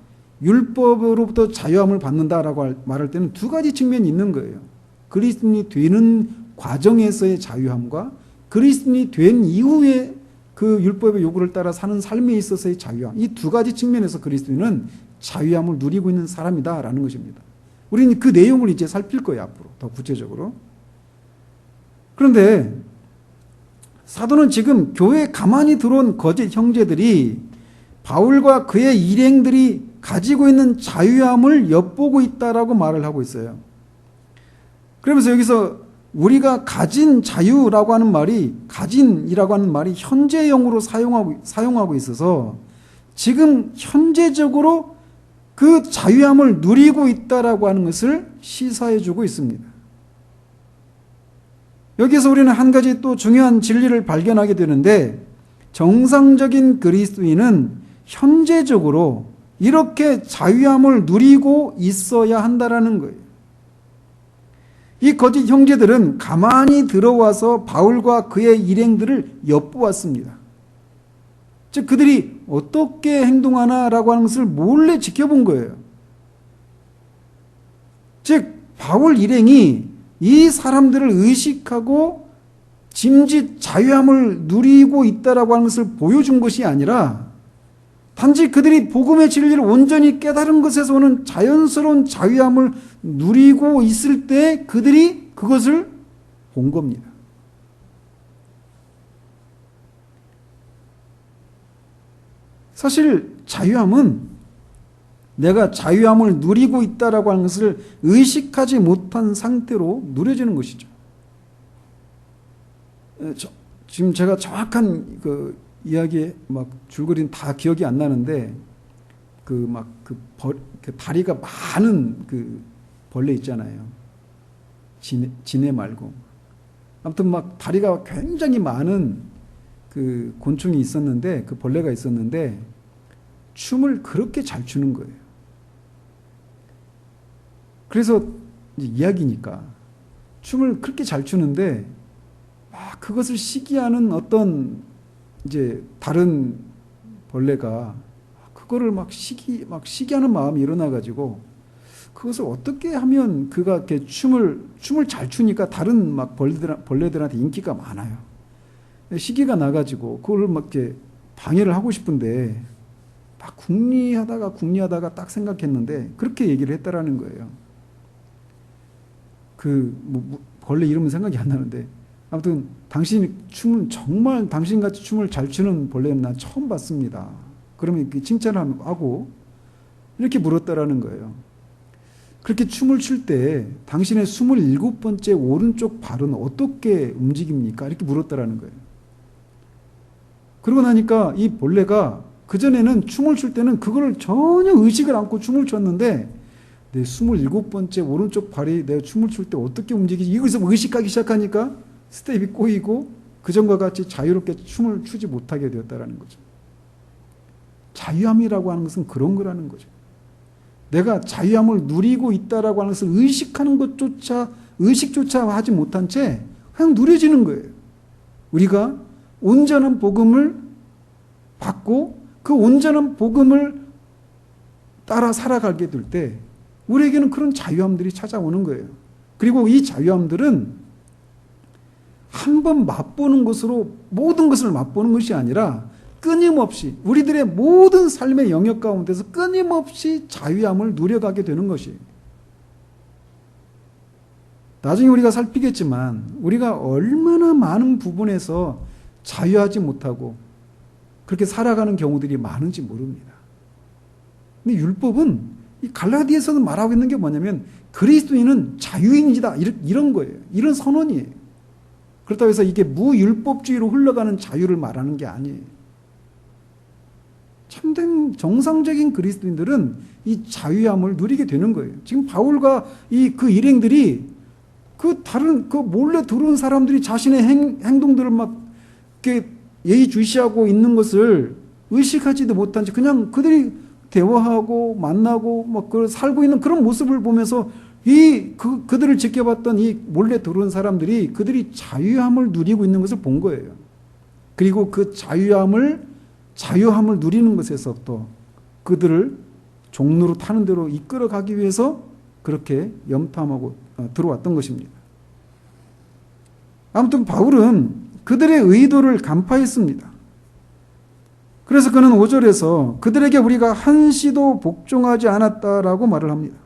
율법으로부터 자유함을 받는다라고 말할 때는 두 가지 측면이 있는 거예요. 그리스도인이 되는 과정에서의 자유함과 그리스도인이 된 이후에 그 율법의 요구를 따라 사는 삶에 있어서의 자유함, 이 두 가지 측면에서 그리스도인은 자유함을 누리고 있는 사람이다라는 것입니다. 우리는 그 내용을 이제 살필 거예요, 앞으로 더 구체적으로. 그런데 사도는 지금 교회에 가만히 들어온 거짓 형제들이 바울과 그의 일행들이 가지고 있는 자유함을 엿보고 있다라고 말을 하고 있어요. 그러면서 여기서 우리가 가진 자유라고 하는 말이, 가진이라고 하는 말이 현재형으로 사용하고 있어서 지금 현재적으로 그 자유함을 누리고 있다라고 하는 것을 시사해 주고 있습니다. 여기서 우리는 한 가지 또 중요한 진리를 발견하게 되는데, 정상적인 그리스도인은 현재적으로 이렇게 자유함을 누리고 있어야 한다라는 거예요. 이 거짓 형제들은 가만히 들어와서 바울과 그의 일행들을 엿보았습니다. 즉 그들이 어떻게 행동하나라고 하는 것을 몰래 지켜본 거예요. 즉 바울 일행이 이 사람들을 의식하고 짐짓 자유함을 누리고 있다라고 하는 것을 보여준 것이 아니라, 단지 그들이 복음의 진리를 온전히 깨달은 것에서 오는 자연스러운 자유함을 누리고 있을 때 그들이 그것을 본 겁니다. 사실 자유함은 내가 자유함을 누리고 있다라고 하는 것을 의식하지 못한 상태로 누려지는 것이죠. 지금 제가 정확한 그 이야기 막 줄거리는 다 기억이 안 나는데, 그 다리가 많은 그 벌레 있잖아요. 지네 말고. 아무튼 막 다리가 굉장히 많은 그 곤충이 있었는데, 그 벌레가 있었는데 춤을 그렇게 잘 추는 거예요. 그래서 이야기니까 춤을 그렇게 잘 추는데 막 그것을 시기하는 어떤 이제 다른 벌레가 그거를 막 시기하는 마음이 일어나가지고, 그것을 어떻게 하면 그가 이렇게 춤을 잘 추니까 다른 막 벌레들한테 인기가 많아요. 시기가 나가지고 그걸 막 이렇게 방해를 하고 싶은데 막 궁리하다가 딱 생각했는데 그렇게 얘기를 했다라는 거예요. 벌레 이름은 생각이 안 나는데, 아무튼 정말 당신같이 춤을 잘 추는 벌레는 난 처음 봤습니다. 그러면 칭찬을 하고 이렇게 물었다라는 거예요. 그렇게 춤을 출 때 당신의 27번째 오른쪽 발은 어떻게 움직입니까? 이렇게 물었다라는 거예요. 그러고 나니까 이 벌레가 그전에는 춤을 출 때는 그걸 전혀 의식을 않고 춤을 췄는데, 내 27번째 오른쪽 발이 내가 춤을 출 때 어떻게 움직이지? 이것을 의식하기 시작하니까 스텝이 꼬이고 그전과 같이 자유롭게 춤을 추지 못하게 되었다라는 거죠. 자유함이라고 하는 것은 그런 거라는 거죠. 내가 자유함을 누리고 있다라고 하는 것을 의식조차 하지 못한 채 그냥 누려지는 거예요. 우리가 온전한 복음을 받고 그 온전한 복음을 따라 살아가게 될 때 우리에게는 그런 자유함들이 찾아오는 거예요. 그리고 이 자유함들은 한번 맛보는 것으로 모든 것을 맛보는 것이 아니라 끊임없이 우리들의 모든 삶의 영역 가운데서 끊임없이 자유함을 누려가게 되는 것이에요. 나중에 우리가 살피겠지만 우리가 얼마나 많은 부분에서 자유하지 못하고 그렇게 살아가는 경우들이 많은지 모릅니다. 근데 율법은 이 갈라디아서는 말하고 있는 게 뭐냐면 그리스도인은 자유인이다 이런 거예요. 이런 선언이에요. 그렇다고 해서 이게 무율법주의로 흘러가는 자유를 말하는 게 아니에요. 참된 정상적인 그리스도인들은 이 자유함을 누리게 되는 거예요. 지금 바울과 그 일행들이 다른 몰래 들어온 사람들이 자신의 행동들을 막 이렇게 예의주시하고 있는 것을 의식하지도 못한 채 그냥 그들이 대화하고 만나고 막 살고 있는 그런 모습을 보면서 그들을 지켜봤던 이 몰래 들어온 사람들이 그들이 자유함을 누리고 있는 것을 본 거예요. 그리고 그 자유함을 누리는 것에서 또 그들을 종로로 타는 대로 이끌어가기 위해서 그렇게 염탐하고 들어왔던 것입니다. 아무튼 바울은 그들의 의도를 간파했습니다. 그래서 그는 5절에서 그들에게 우리가 한시도 복종하지 않았다라고 말을 합니다.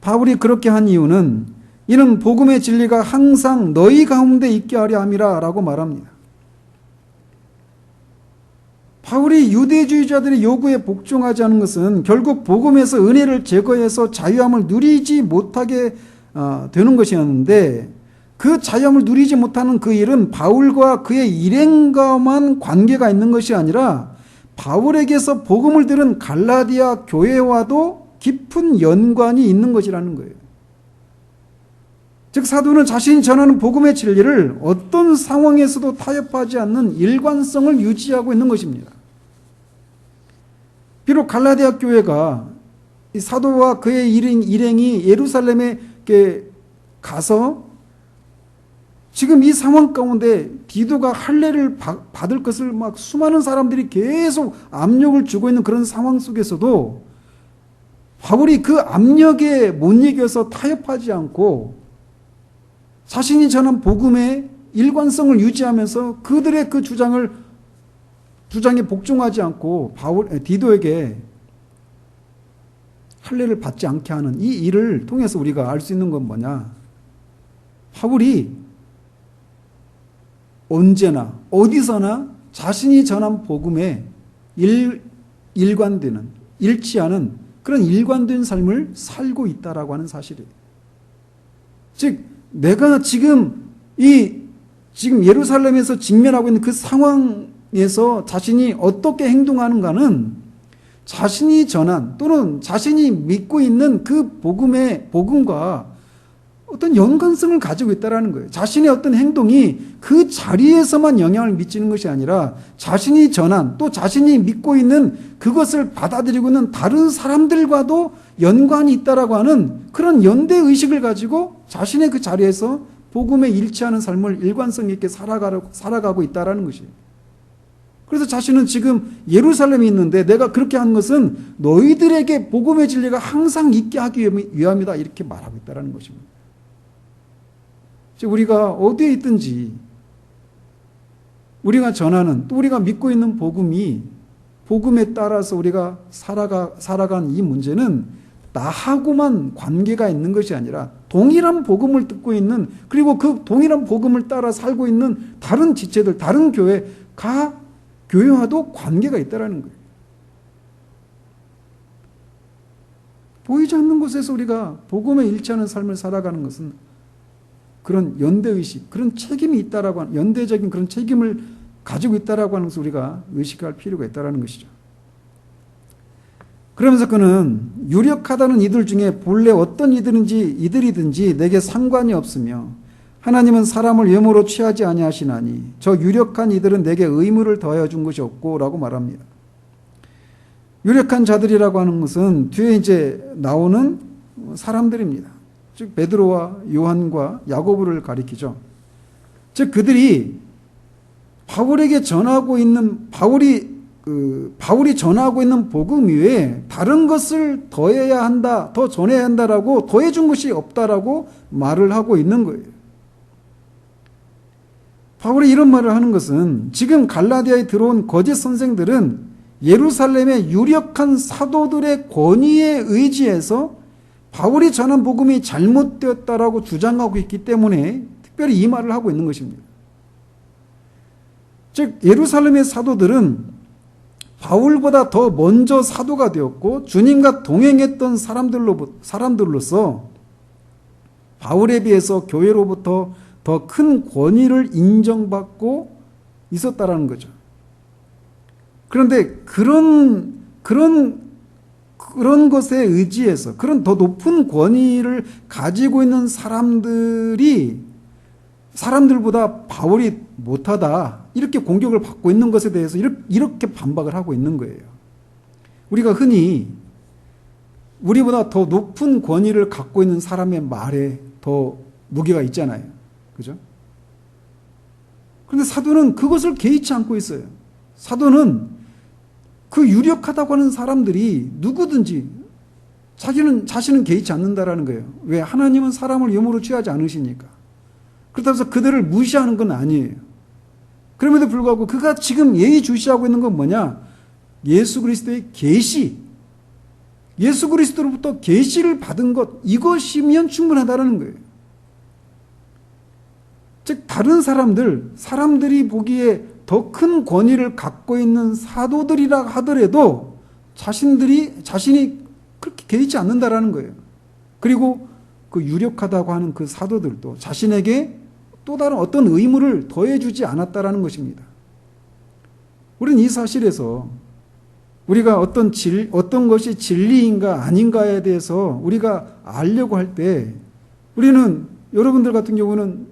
바울이 그렇게 한 이유는 이는 복음의 진리가 항상 너희 가운데 있게 하려 함이라 라고 말합니다. 바울이 유대주의자들의 요구에 복종하지 않은 것은 결국 복음에서 은혜를 제거해서 자유함을 누리지 못하게 되는 것이었는데 그 자유함을 누리지 못하는 그 일은 바울과 그의 일행과만 관계가 있는 것이 아니라 바울에게서 복음을 들은 갈라디아 교회와도 깊은 연관이 있는 것이라는 거예요. 즉 사도는 자신이 전하는 복음의 진리를 어떤 상황에서도 타협하지 않는 일관성을 유지하고 있는 것입니다. 비록 갈라디아 교회가 이 사도와 그의 일행이 예루살렘에 가서 지금 이 상황 가운데 디도가 할례를 받을 것을 막 수많은 사람들이 계속 압력을 주고 있는 그런 상황 속에서도 바울이 그 압력에 못 이겨서 타협하지 않고 자신이 전한 복음의 일관성을 유지하면서 그들의 그 주장에 복종하지 않고 디도에게 할례를 받지 않게 하는 이 일을 통해서 우리가 알 수 있는 건 뭐냐? 바울이 언제나 어디서나 자신이 전한 복음에 일관되는 일치하는 그런 일관된 삶을 살고 있다라고 하는 사실이에요. 즉 내가 지금 예루살렘에서 직면하고 있는 그 상황에서 자신이 어떻게 행동하는가는 자신이 전한 또는 자신이 믿고 있는 그 복음과 어떤 연관성을 가지고 있다는 거예요. 자신의 어떤 행동이 그 자리에서만 영향을 미치는 것이 아니라 자신이 전한 또 자신이 믿고 있는 그것을 받아들이고 있는 다른 사람들과도 연관이 있다라고 하는 그런 연대의식을 가지고 자신의 그 자리에서 복음에 일치하는 삶을 일관성 있게 살아가고 있다는 것이에요. 그래서 자신은 지금 예루살렘에 있는데 내가 그렇게 한 것은 너희들에게 복음의 진리가 항상 있게 하기 위함이다 이렇게 말하고 있다는 것입니다. 즉 우리가 어디에 있든지 우리가 전하는 또 우리가 믿고 있는 복음에 따라서 우리가 살아간 이 문제는 나하고만 관계가 있는 것이 아니라 동일한 복음을 듣고 있는 그리고 그 동일한 복음을 따라 살고 있는 다른 지체들, 다른 교회와도 관계가 있다는 거예요. 보이지 않는 곳에서 우리가 복음에 일치하는 삶을 살아가는 것은 그런 연대의식, 그런 책임이 있다라고 하는, 연대적인 그런 책임을 가지고 있다라고 하는 것을 우리가 의식할 필요가 있다라는 것이죠. 그러면서 그는 유력하다는 이들 중에 본래 어떤 이들이든지 내게 상관이 없으며 하나님은 사람을 외모로 취하지 아니하시나니 저 유력한 이들은 내게 의무를 더하여 준 것이 없고라고 말합니다. 유력한 자들이라고 하는 것은 뒤에 이제 나오는 사람들입니다. 즉 베드로와 요한과 야고보를 가리키죠. 즉 그들이 바울이 전하고 있는 복음 위에 다른 것을 더해야 한다, 더 전해야 한다라고 더해준 것이 없다라고 말을 하고 있는 거예요. 바울이 이런 말을 하는 것은 지금 갈라디아에 들어온 거짓 선생들은 예루살렘의 유력한 사도들의 권위에 의지해서 바울이 전한 복음이 잘못되었다라고 주장하고 있기 때문에 특별히 이 말을 하고 있는 것입니다. 즉 예루살렘의 사도들은 바울보다 더 먼저 사도가 되었고 주님과 동행했던 사람들로서 바울에 비해서 교회로부터 더 큰 권위를 인정받고 있었다라는 거죠. 그런데 그런 것에 의지해서 그런 더 높은 권위를 가지고 있는 사람들보다 바울이 못하다 이렇게 공격을 받고 있는 것에 대해서 이렇게 반박을 하고 있는 거예요. 우리가 흔히 우리보다 더 높은 권위를 갖고 있는 사람의 말에 더 무게가 있잖아요. 그죠? 그런데 사도는 그것을 개의치 않고 있어요. 사도는 그 유력하다고 하는 사람들이 누구든지 자신은 개의치 않는다라는 거예요. 왜? 하나님은 사람을 유모로 취하지 않으시니까. 그렇다고 해서 그들을 무시하는 건 아니에요. 그럼에도 불구하고 그가 지금 예의주시하고 있는 건 뭐냐? 예수 그리스도의 계시, 예수 그리스도로부터 계시를 받은 것, 이것이면 충분하다는 거예요. 즉 다른 사람들이 보기에 더 큰 권위를 갖고 있는 사도들이라 하더라도 자신이 그렇게 개의치 않는다라는 거예요. 그리고 그 유력하다고 하는 그 사도들도 자신에게 또 다른 어떤 의무를 더해주지 않았다라는 것입니다. 우리는 이 사실에서 우리가 어떤 것이 진리인가 아닌가에 대해서 우리가 알려고 할 때 우리는 여러분들 같은 경우는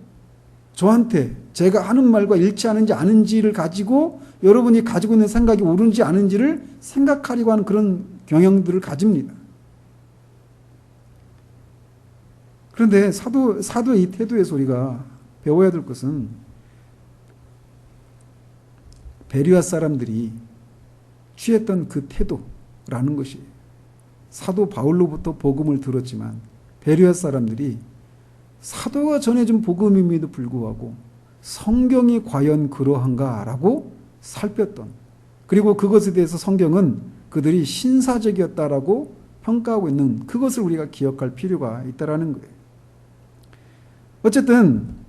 저한테 제가 하는 말과 일치하는지 아닌지를 가지고 여러분이 가지고 있는 생각이 옳은지 아닌지를 생각하려고 하는 그런 경향들을 가집니다. 그런데 사도의 이 태도에서 우리가 배워야 될 것은 베레아 사람들이 취했던 그 태도라는 것이에요. 사도 바울로부터 복음을 들었지만 베레아 사람들이 사도가 전해준 복음임에도 불구하고 성경이 과연 그러한가라고 살폈던, 그리고 그것에 대해서 성경은 그들이 신사적이었다라고 평가하고 있는 그것을 우리가 기억할 필요가 있다라는 거예요. 어쨌든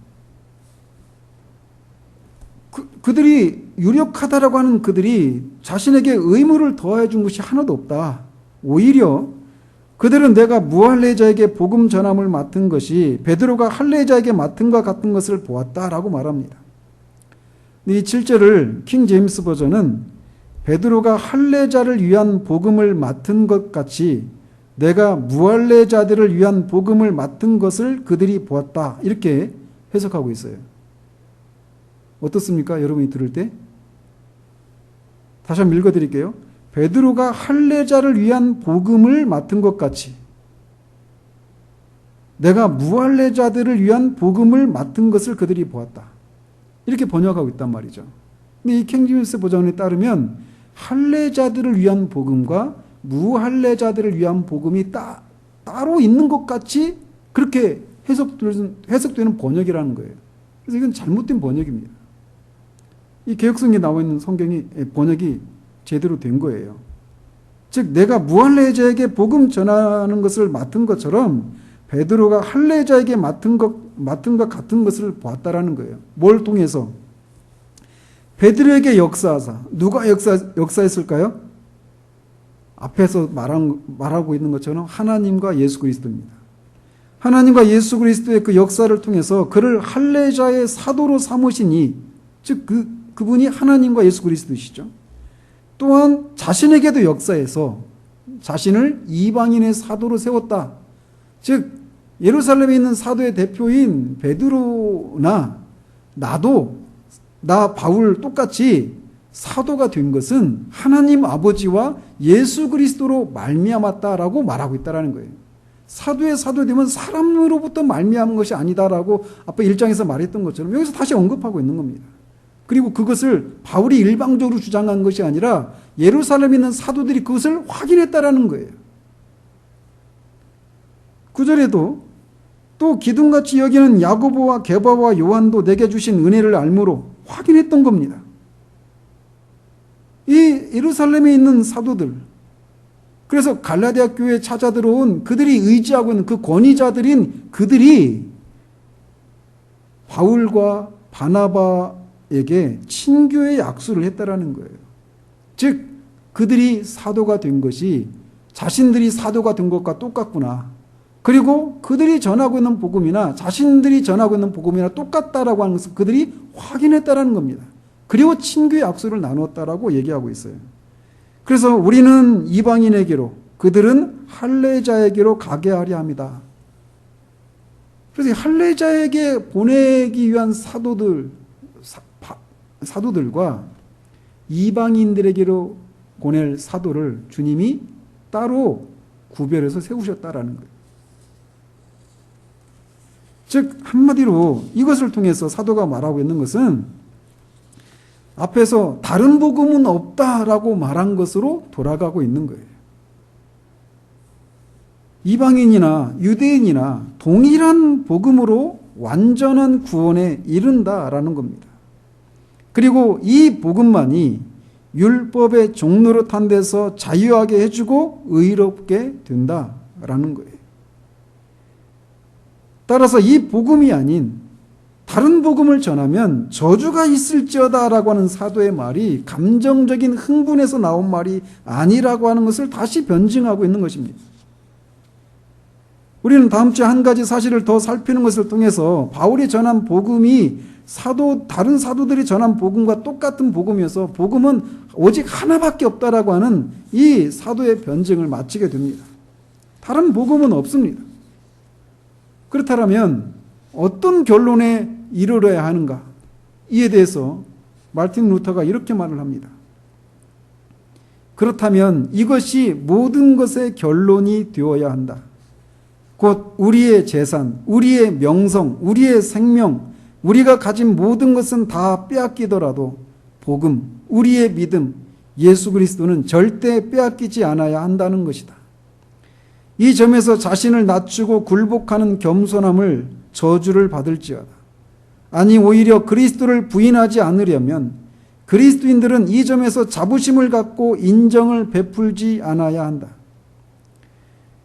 그들이 유력하다라고 하는 그들이 자신에게 의무를 더해 준 것이 하나도 없다. 오히려 그들은 내가 무할례자에게 복음 전함을 맡은 것이 베드로가 할례자에게 맡은 것 같은 것을 보았다라고 말합니다. 이 7절을 킹 제임스 버전은 베드로가 할례자를 위한 복음을 맡은 것 같이 내가 무할례자들을 위한 복음을 맡은 것을 그들이 보았다, 이렇게 해석하고 있어요. 어떻습니까? 여러분이 들을 때? 다시 한번 읽어드릴게요. 베드로가 할례자를 위한 복음을 맡은 것 같이 내가 무할례자들을 위한 복음을 맡은 것을 그들이 보았다, 이렇게 번역하고 있단 말이죠. 근데 이 킹제임스 버전에 따르면 할례자들을 위한 복음과 무할례자들을 위한 복음이 따로 있는 것 같이 그렇게 해석되는 번역이라는 거예요. 그래서 이건 잘못된 번역입니다. 이 개역성에 나와 있는 번역이 제대로 된 거예요. 즉 내가 무할례자에게 복음 전하는 것을 맡은 것처럼 베드로가 할례자에게 맡은 것 같은 것을 보았다라는 거예요. 뭘 통해서? 베드로에게 역사하사. 누가 역사했을까요? 앞에서 말하고 있는 것처럼 하나님과 예수 그리스도입니다. 하나님과 예수 그리스도의 그 역사를 통해서 그를 할례자의 사도로 삼으시니, 즉 그분이 하나님과 예수 그리스도시죠. 또한 자신에게도 역사해서 자신을 이방인의 사도로 세웠다. 즉 예루살렘에 있는 사도의 대표인 베드로나 나 바울 똑같이 사도가 된 것은 하나님 아버지와 예수 그리스도로 말미암았다라고 말하고 있다라는 거예요. 사도의 사도되면 사람으로부터 말미암은 것이 아니다라고 아까 1장에서 말했던 것처럼 여기서 다시 언급하고 있는 겁니다. 그리고 그것을 바울이 일방적으로 주장한 것이 아니라 예루살렘에 있는 사도들이 그것을 확인했다라는 거예요. 9절에도 또 기둥같이 여기는 야고보와 게바와 요한도 내게 주신 은혜를 알므로 확인했던 겁니다. 이 예루살렘에 있는 사도들, 그래서 갈라디아 교회에 찾아 들어온 그들이 의지하고 있는 그 권위자들인 그들이 바울과 바나바에게 친교의 약수를 했다라는 거예요. 즉 그들이 사도가 된 것이 자신들이 사도가 된 것과 똑같구나. 그리고 그들이 전하고 있는 복음이나 자신들이 전하고 있는 복음이나 똑같다라고 하는 것을 그들이 확인했다라는 겁니다. 그리고 친교의 약속을 나누었다라고 얘기하고 있어요. 그래서 우리는 이방인에게로, 그들은 할례자에게로 가게 하려 합니다. 그래서 할례자에게 보내기 위한 사도들과 이방인들에게로 보낼 사도를 주님이 따로 구별해서 세우셨다라는 거예요. 즉 한마디로 이것을 통해서 사도가 말하고 있는 것은 앞에서 다른 복음은 없다라고 말한 것으로 돌아가고 있는 거예요. 이방인이나 유대인이나 동일한 복음으로 완전한 구원에 이른다라는 겁니다. 그리고 이 복음만이 율법의 종노릇한 데서 자유하게 해주고 의롭게 된다라는 거예요. 따라서 이 복음이 아닌 다른 복음을 전하면 저주가 있을지어다라고 하는 사도의 말이 감정적인 흥분에서 나온 말이 아니라고 하는 것을 다시 변증하고 있는 것입니다. 우리는 다음 주에 한 가지 사실을 더 살피는 것을 통해서 바울이 전한 복음이 다른 사도들이 전한 복음과 똑같은 복음이어서 복음은 오직 하나밖에 없다라고 하는 이 사도의 변증을 마치게 됩니다. 다른 복음은 없습니다. 그렇다면 어떤 결론에 이르러야 하는가? 이에 대해서 마르틴 루터가 이렇게 말을 합니다. 그렇다면 이것이 모든 것의 결론이 되어야 한다. 곧 우리의 재산, 우리의 명성, 우리의 생명, 우리가 가진 모든 것은 다 빼앗기더라도 복음, 우리의 믿음, 예수 그리스도는 절대 빼앗기지 않아야 한다는 것이다. 이 점에서 자신을 낮추고 굴복하는 겸손함을 저주를 받을지어다. 아니 오히려 그리스도를 부인하지 않으려면 그리스도인들은 이 점에서 자부심을 갖고 인정을 베풀지 않아야 한다.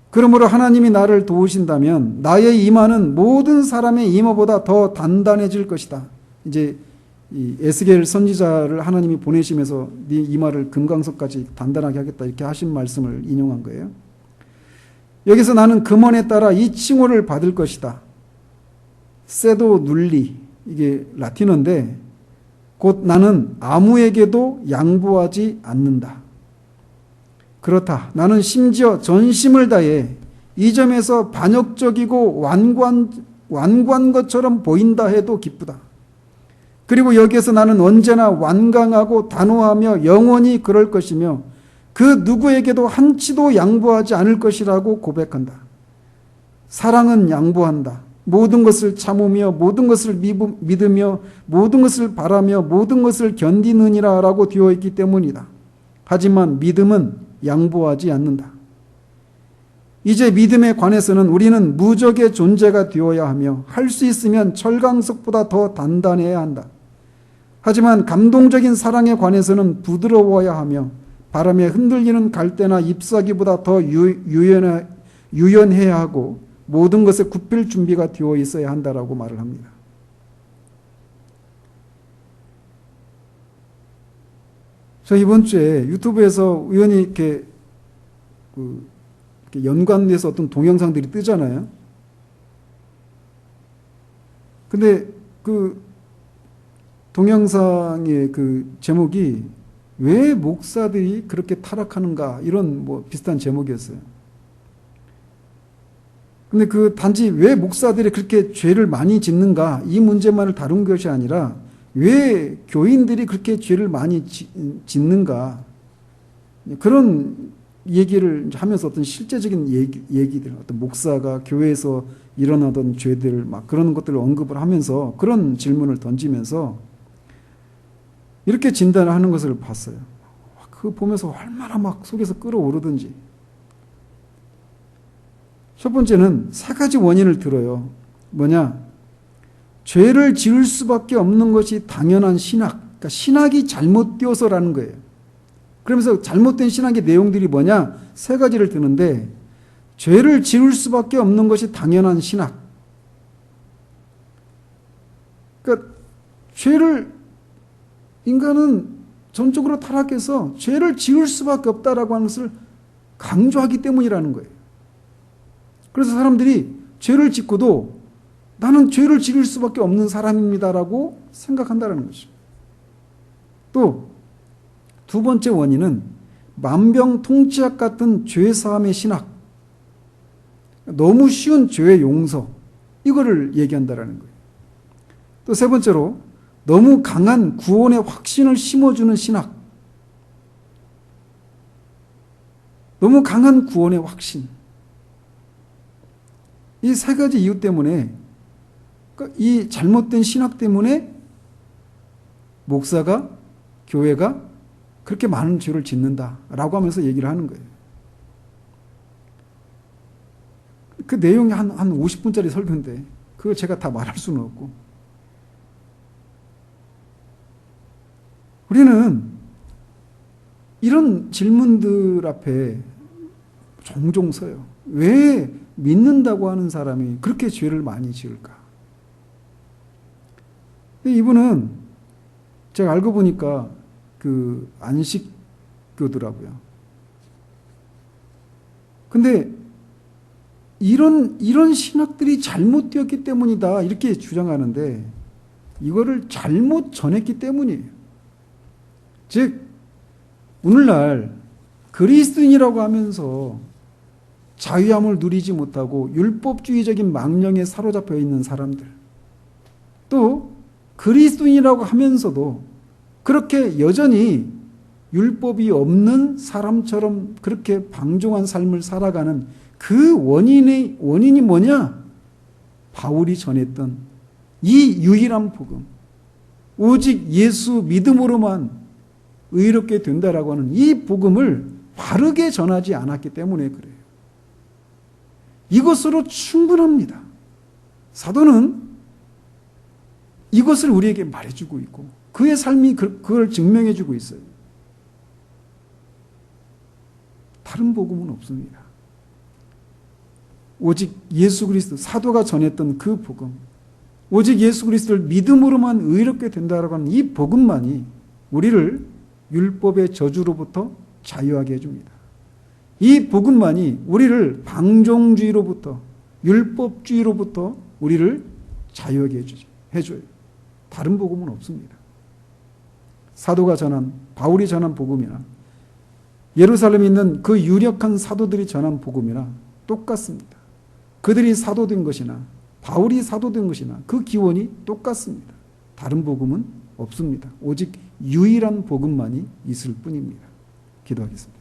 그러므로 하나님이 나를 도우신다면 나의 임화는 모든 사람의 임화보다 더 단단해질 것이다. 이제 이 에스겔 선지자를 하나님이 보내시면서 네 임화를 금강석까지 단단하게 하겠다 이렇게 하신 말씀을 인용한 거예요. 여기서 나는 금원에 따라 이 칭호를 받을 것이다. 세도 눌리, 이게 라틴어인데 곧 나는 아무에게도 양보하지 않는다. 그렇다. 나는 심지어 전심을 다해 이 점에서 반역적이고 완고한 것처럼 보인다 해도 기쁘다. 그리고 여기에서 나는 언제나 완강하고 단호하며 영원히 그럴 것이며 그 누구에게도 한치도 양보하지 않을 것이라고 고백한다. 사랑은 양보한다. 모든 것을 참으며 모든 것을 믿으며 모든 것을 바라며 모든 것을 견디느니라 라고 되어 있기 때문이다. 하지만 믿음은 양보하지 않는다. 이제 믿음에 관해서는 우리는 무적의 존재가 되어야 하며 할 수 있으면 철강석보다 더 단단해야 한다. 하지만 감동적인 사랑에 관해서는 부드러워야 하며 바람에 흔들리는 갈대나 잎사귀보다 더 유연해야 하고 모든 것에 굽힐 준비가 되어 있어야 한다라고 말을 합니다. 저 이번 주에 유튜브에서 우연히 이렇게 연관돼서 어떤 동영상들이 뜨잖아요. 근데 그 동영상의 그 제목이 왜 목사들이 그렇게 타락하는가 이런 뭐 비슷한 제목이었어요. 근데 그 단지 왜 목사들이 그렇게 죄를 많이 짓는가 이 문제만을 다룬 것이 아니라 왜 교인들이 그렇게 죄를 많이 짓는가 그런 얘기를 하면서 어떤 실제적인 얘기들 어떤 목사가 교회에서 일어나던 죄들 막 그런 것들을 언급을 하면서 그런 질문을 던지면서 이렇게 진단을 하는 것을 봤어요. 그거 보면서 얼마나 막 속에서 끓어오르든지. 첫 번째는 세 가지 원인을 들어요. 뭐냐? 죄를 지을 수밖에 없는 것이 당연한 신학. 그러니까 신학이 잘못되어서라는 거예요. 그러면서 잘못된 신학의 내용들이 뭐냐? 세 가지를 드는데 죄를 지을 수밖에 없는 것이 당연한 신학. 그러니까 인간은 전적으로 타락해서 죄를 지을 수밖에 없다라고 하는 것을 강조하기 때문이라는 거예요. 그래서 사람들이 죄를 짓고도 나는 죄를 지을 수밖에 없는 사람입니다라고 생각한다는 것이죠. 또 두 번째 원인은 만병통치약 같은 죄사함의 신학, 너무 쉬운 죄의 용서, 이거를 얘기한다는 거예요. 또 세 번째로 너무 강한 구원의 확신을 심어주는 신학, 너무 강한 구원의 확신. 이 세 가지 이유 때문에, 이 잘못된 신학 때문에 목사가, 교회가 그렇게 많은 죄를 짓는다라고 하면서 얘기를 하는 거예요. 그 내용이 한 50분짜리 설교인데 그걸 제가 다 말할 수는 없고, 우리는 이런 질문들 앞에 종종 서요. 왜 믿는다고 하는 사람이 그렇게 죄를 많이 지을까? 이분은 제가 알고 보니까 그 안식교더라고요. 근데 이런 신학들이 잘못되었기 때문이다 이렇게 주장하는데 이거를 잘못 전했기 때문이에요. 즉 오늘날 그리스도인이라고 하면서 자유함을 누리지 못하고 율법주의적인 망령에 사로잡혀 있는 사람들, 또 그리스도인이라고 하면서도 그렇게 여전히 율법이 없는 사람처럼 그렇게 방종한 삶을 살아가는 그 원인이 뭐냐? 바울이 전했던 이 유일한 복음, 오직 예수 믿음으로만 의롭게 된다라고 하는 이 복음을 바르게 전하지 않았기 때문에 그래요. 이것으로 충분합니다. 사도는 이것을 우리에게 말해주고 있고 그의 삶이 그걸 증명해주고 있어요. 다른 복음은 없습니다. 오직 예수 그리스도, 사도가 전했던 그 복음, 오직 예수 그리스도를 믿음으로만 의롭게 된다라고 하는 이 복음만이 우리를 율법의 저주로부터 자유하게 해줍니다. 이 복음만이 우리를 방종주의로부터, 율법주의로부터 우리를 자유하게 해줘요. 다른 복음은 없습니다. 사도가 전한, 바울이 전한 복음이나 예루살렘에 있는 그 유력한 사도들이 전한 복음이나 똑같습니다. 그들이 사도된 것이나 바울이 사도된 것이나 그 기원이 똑같습니다. 다른 복음은 없습니다. 오직 유일한 복음만이 있을 뿐입니다. 기도하겠습니다.